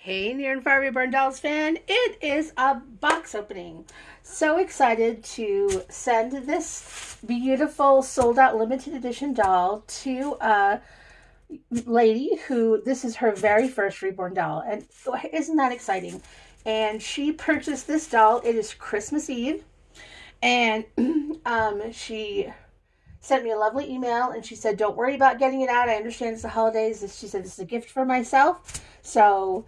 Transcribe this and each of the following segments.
Hey, near and far Reborn Dolls fan, it is a box opening. So excited to send this beautiful sold out limited edition doll to a lady who this is her very first Reborn doll. And isn't that exciting? And she purchased this doll. It is Christmas Eve. And she sent me a lovely email and she said, "Don't worry about getting it out. I understand it's the holidays." She said, "This is a gift for myself. So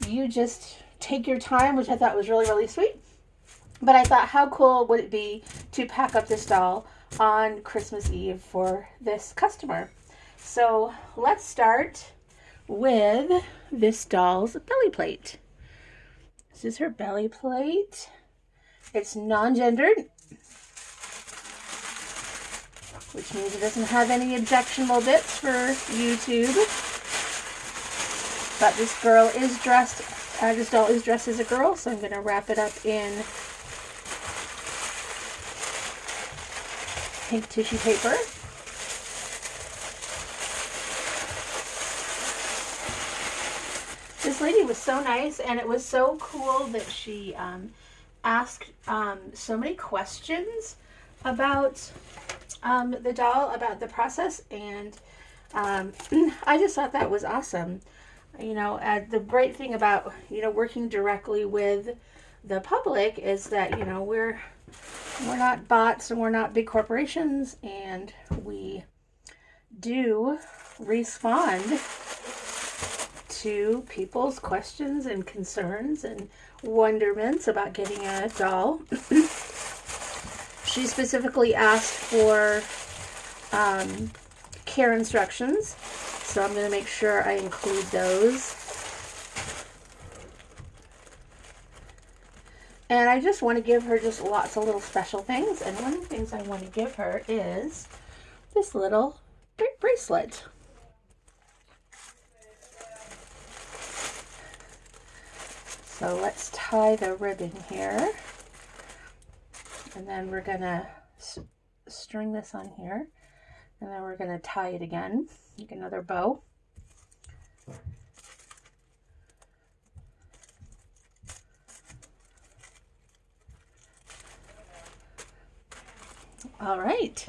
you just take your time," which I thought was really, really sweet. But I thought, how cool would it be to pack up this doll on Christmas Eve for this customer? So let's start with this doll's belly plate. This is her belly plate. It's non-gendered, which means it doesn't have any objectionable bits for YouTube. But this girl is dressed, this doll is dressed as a girl, so I'm going to wrap it up in pink tissue paper. This lady was so nice, and it was so cool that she asked so many questions about the doll, about the process, and I just thought that was awesome. You know, the great thing about, working directly with the public is that, we're not bots and we're not big corporations, and we do respond to people's questions and concerns and wonderments about getting a doll. She specifically asked for care instructions, so I'm going to make sure I include those. And I just want to give her just lots of little special things, and one of the things I want to give her is this little bracelet. So let's tie the ribbon here, and then we're going to string this on here, and then we're going to tie it again. Make another bow. All right.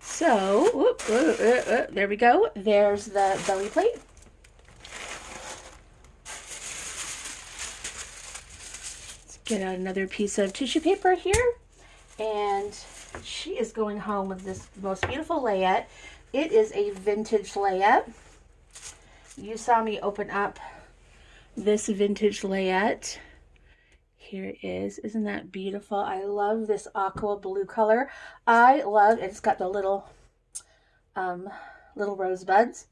So, there we go. There's the belly plate. Let's get out another piece of tissue paper here. And she is going home with this most beautiful layette. It is a vintage layette. You saw me open up this vintage layette. Here it is. Isn't that beautiful? I love this aqua blue color. I love it. It's got the little rosebuds.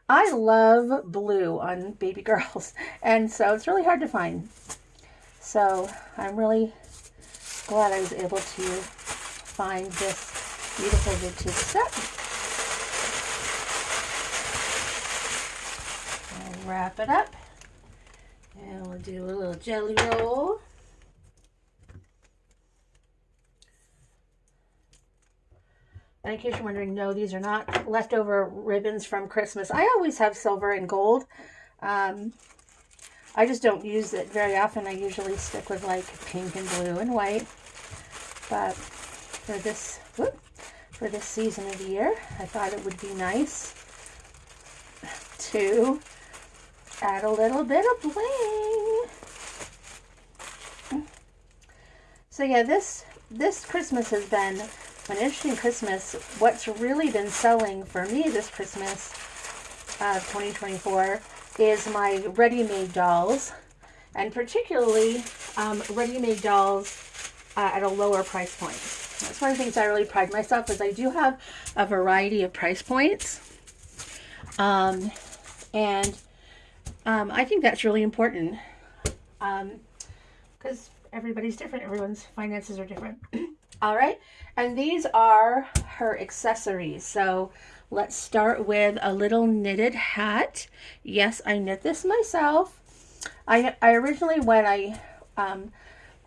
I love blue on baby girls, and so it's really hard to find. So I'm really glad I was able to find this beautiful vintage set. I'll wrap it up, and we'll do a little jelly roll. And in case you're wondering, no, these are not leftover ribbons from Christmas. I always have silver and gold. I just don't use it very often. I usually stick with like pink and blue and white. But for this season of the year, I thought it would be nice to add a little bit of bling. So yeah, this Christmas has been an interesting Christmas. What's really been selling for me this Christmas of 2024 is my ready-made dolls, and particularly ready-made dolls at a lower price point. That's one of the things I really pride myself is I do have a variety of price points, and I think that's really important because everybody's different. Everyone's finances are different. All right, and these are her accessories. So let's start with a little knitted hat. Yes, I knit this myself. I originally, when I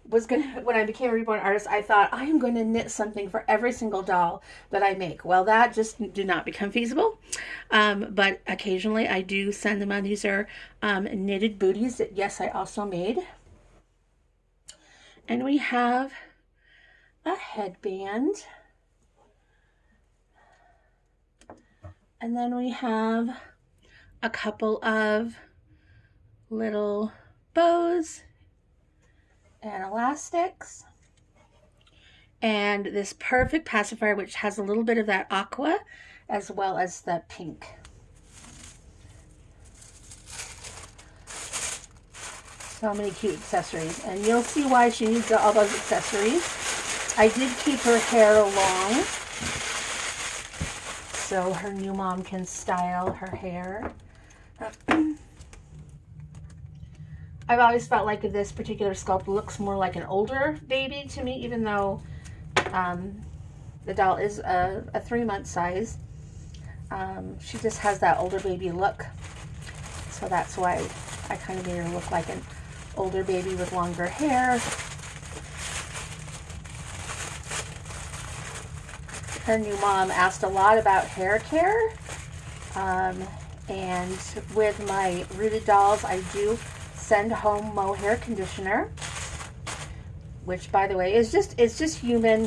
when I became a reborn artist, I thought I am going to knit something for every single doll that I make. Well, that just did not become feasible. But occasionally I do send them on. These are knitted booties that, yes, I also made. And we have a headband. And then we have a couple of little bows and elastics. And this perfect pacifier, which has a little bit of that aqua as well as the pink. So many cute accessories. And you'll see why she needs all those accessories. I did keep her hair long, so her new mom can style her hair. I've always felt like this particular sculpt looks more like an older baby to me, even though the doll is a 3-month size. She just has that older baby look. So that's why I kind of made her look like an older baby with longer hair. Her new mom asked a lot about hair care. And with my rooted dolls, I do send home mohair conditioner, which, by the way, it's just human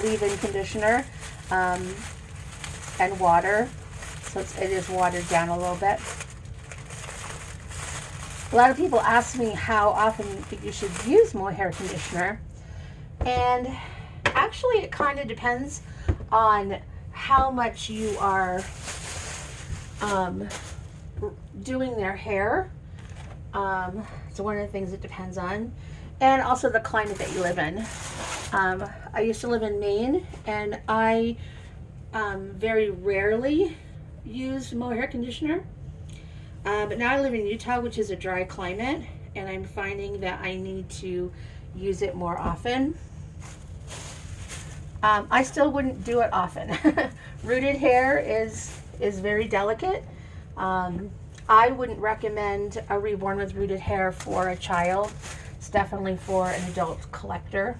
leave-in conditioner and water. So it is watered down a little bit. A lot of people ask me how often you should use mohair conditioner, and actually it kind of depends on how much you are doing their hair. So one of the things it depends on, and also the climate that you live in. I used to live in Maine, and I very rarely used mohair conditioner. But now I live in Utah, which is a dry climate, and I'm finding that I need to use it more often. I still wouldn't do it often. Rooted hair is very delicate. I wouldn't recommend a reborn with rooted hair for a child. It's definitely for an adult collector.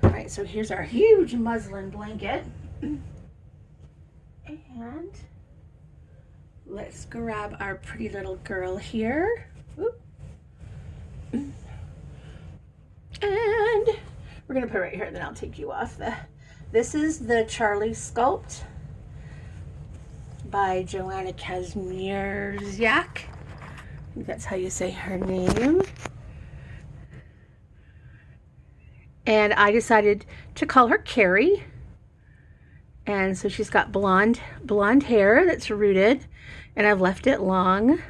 All right, so here's our huge muslin blanket. And let's grab our pretty little girl here. Oop. And we're gonna put it right here, then I'll take you off. This is the Charlie sculpt by Joanna Kazmierczak. I think that's how you say her name. And I decided to call her Carrie. And so she's got blonde hair that's rooted, and I've left it long.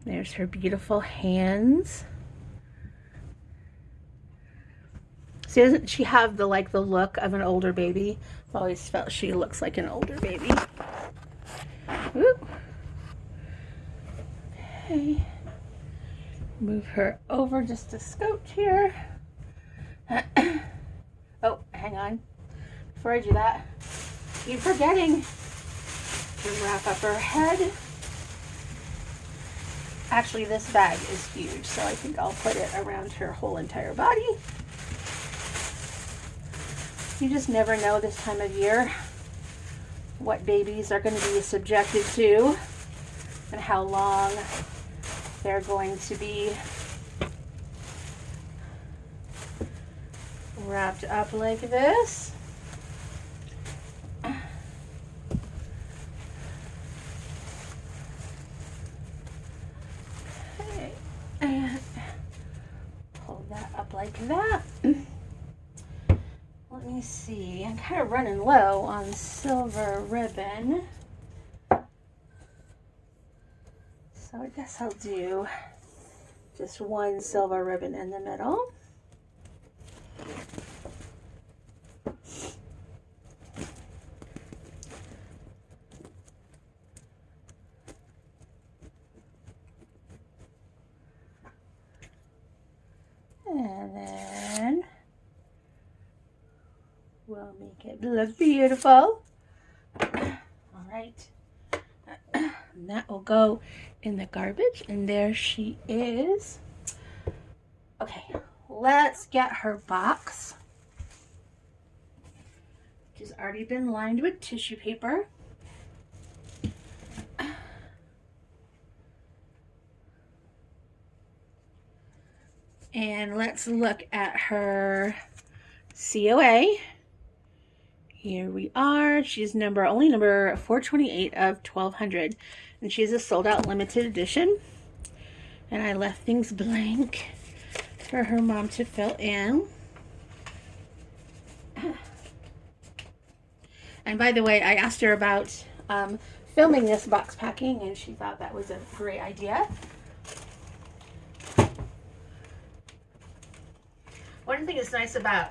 There's her beautiful hands. See, doesn't she have the look of an older baby? I've always felt she looks like an older baby. Ooh. Okay. Move her over just a scotch here. Oh, hang on. Before I do that, keep forgetting to wrap up her head. Actually, this bag is huge, so I think I'll put it around her whole entire body. You just never know this time of year what babies are going to be subjected to and how long they're going to be wrapped up like this. Okay, and hold that up like that. Let me see, I'm kind of running low on silver ribbon, so I guess I'll do just one silver ribbon in the middle. And then we'll make it look beautiful. All right. And that will go in the garbage. And there she is. Okay, let's get her box, which has already been lined with tissue paper. And let's look at her COA. Here we are. She's only number 428 of 1200. And she's a sold out limited edition. And I left things blank for her mom to fill in. And by the way, I asked her about filming this box packing, and she thought that was a great idea. One thing that's nice about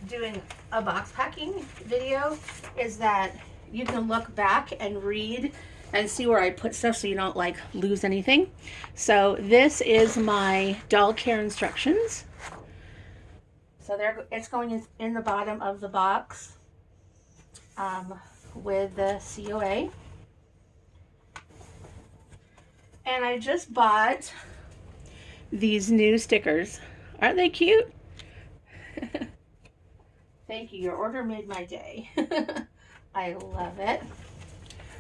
doing a box packing video is that you can look back and read and see where I put stuff so you don't like lose anything. So this is my doll care instructions. So there, it's going in the bottom of the box with the COA. And I just bought these new stickers. Aren't they cute? Thank you. Your order made my day. I love it.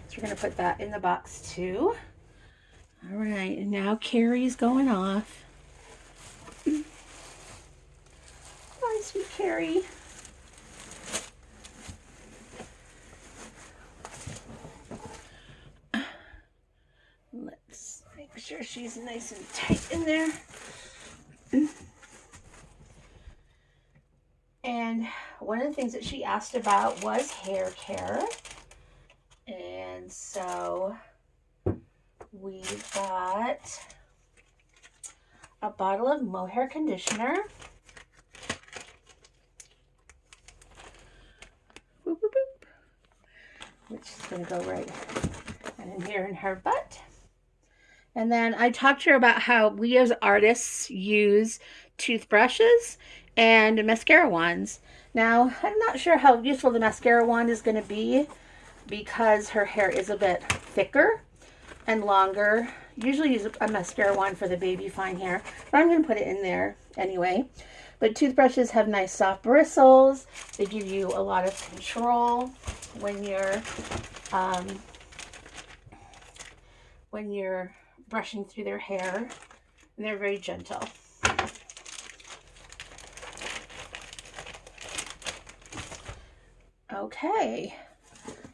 So we're going to put that in the box too. All right. And now Carrie's going off. Hi, sweet Carrie. Let's make sure she's nice and tight in there. And one of the things that she asked about was hair care. And so we got a bottle of mohair conditioner. Boop, boop, boop. Which is going to go right in here in her butt. And then I talked to her about how we as artists use toothbrushes and mascara wands. Now, I'm not sure how useful the mascara wand is going to be because her hair is a bit thicker and longer. Usually use a mascara wand for the baby fine hair, but I'm going to put it in there anyway. But toothbrushes have nice soft bristles. They give you a lot of control when you're brushing through their hair, and they're very gentle. Okay,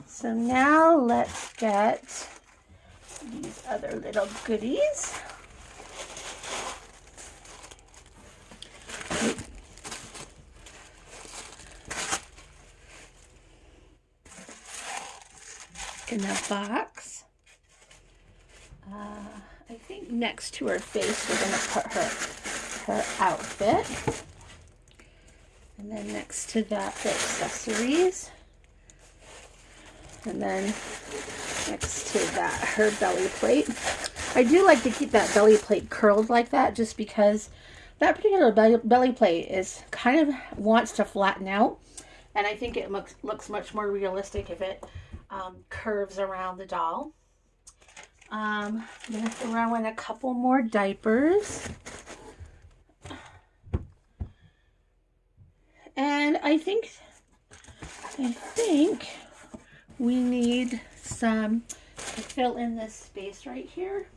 so now let's get these other little goodies. In the box. I think next to her face we're going to put her outfit. And then next to that, the accessories. And then next to that, her belly plate. I do like to keep that belly plate curled like that just because that particular belly plate is kind of wants to flatten out. And I think it looks much more realistic if it curves around the doll. I'm going to throw in a couple more diapers. And I think we need some to fill in this space right here.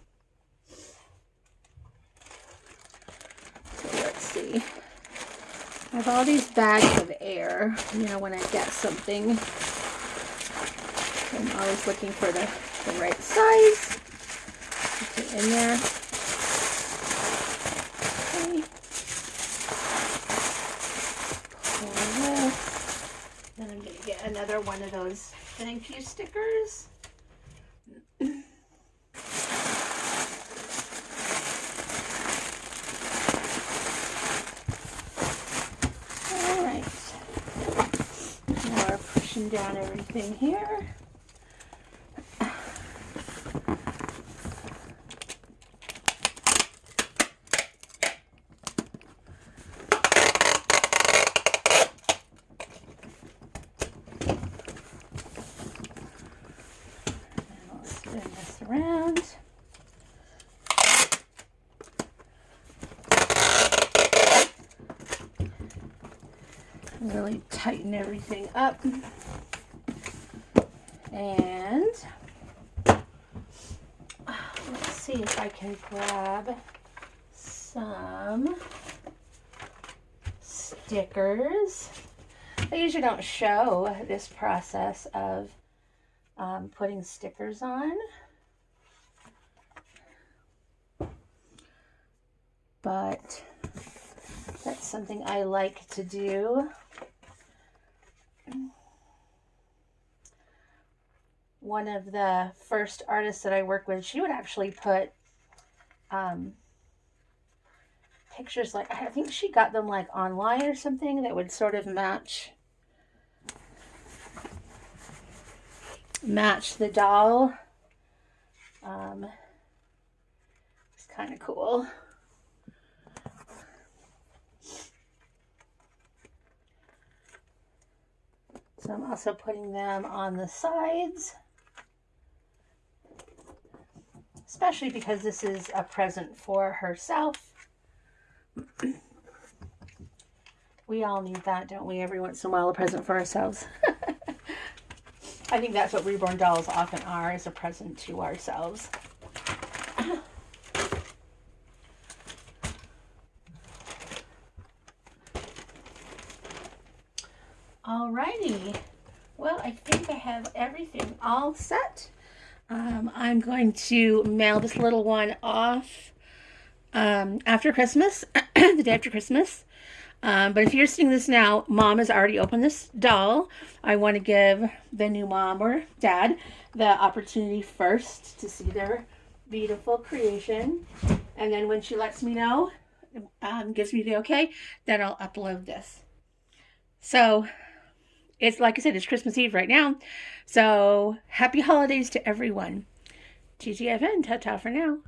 So let's see. I have all these bags of air. You know, when I get something, I'm always looking for the right size. Put it in there. Okay. Pull this. Then I'm going to get another one of those thank you stickers. All right. Now we're pushing down everything here. Around. Really tighten everything up. And let's see if I can grab some stickers. I usually don't show this process of putting stickers on, but that's something I like to do. One of the first artists that I worked with, she would actually put pictures, like, I think she got them like online or something, that would sort of match the doll. It's kind of cool. So I'm also putting them on the sides, especially because this is a present for herself. We all need that, don't we? Every once in a while, a present for ourselves. I think that's what reborn dolls often are, is a present to ourselves. Alrighty. Well, I think I have everything all set. I'm going to mail this little one off after Christmas, the day after Christmas. But if you're seeing this now, Mom has already opened this doll. I want to give the new mom or dad the opportunity first to see their beautiful creation. And then when she lets me know, gives me the okay, then I'll upload this. So it's, like I said, it's Christmas Eve right now. So happy holidays to everyone. TTFN, ta-ta for now.